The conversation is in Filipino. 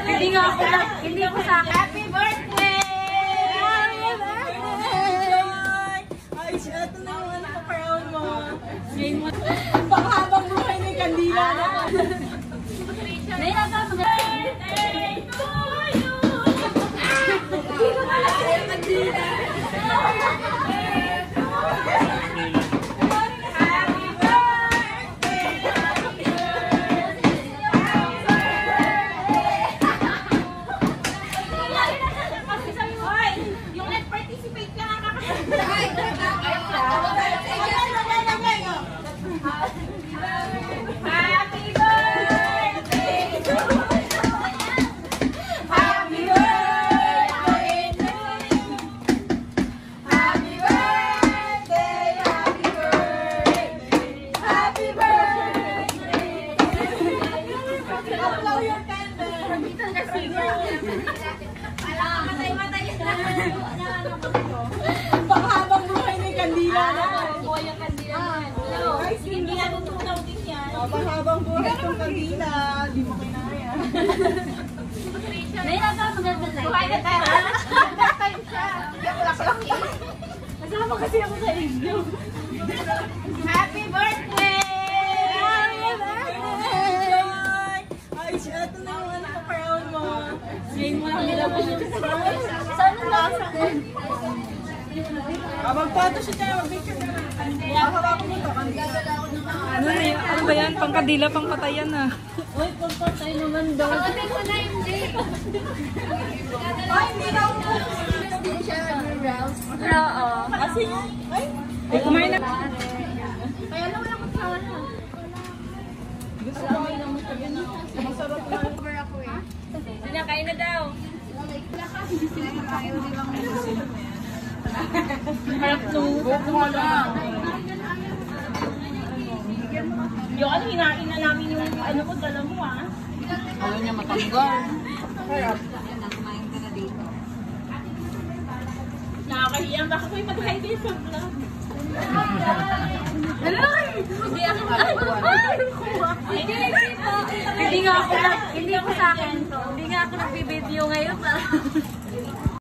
Hindi nga ako, hindi ko sa akin. Happy birthday! Happy birthday! Ay, ito na yung ano pa-crown mo. Baka habang buhay may kandila na. Nailaga, birthday to you! Hindi ko malaki yung kandila. Baka habang buhay may kandila na. Buhay yung kandila naman. Guys, hindi na tutunaw din yan. Baka habang buhay itong kandila, di mo kinaya. Nailaga, magandang light. Buhay na tayo. Time siya. Kasama kasi ako sa inyo. Happy birthday! Happy birthday! Ay, ito na yung ano pa-crown mo. Ngayon mo lang nila po siya. Saan ang lasa? Magpato siya tayo, mag-picture ka na. Hawakan mo ito, kandila. Ano ba yan? Pangkadila, pangpatayan na. Uy, pagpatay naman daw. Pagpatay ko na hindi. Ay, hindi na ako. Hindi siya nag-browse. Oo. Kasi yan. Ay, Ay, kumain na. Kaya lang wala kong sawa na. gusto ko ay naman sabi na. Masarap na. Over ako eh. Sinakain na daw. Harap nung Buko mo lang. yung ano, hinain na namin yung ano ko, dala mo ah. Ayaw niya matanggal. Harap. Nakakahiya. Baka ko yung mag-high kayo sa vlog. Hindi ako hindi nga ako hindi ko sa akin to. Hindi nga ako nagbibideo ngayon.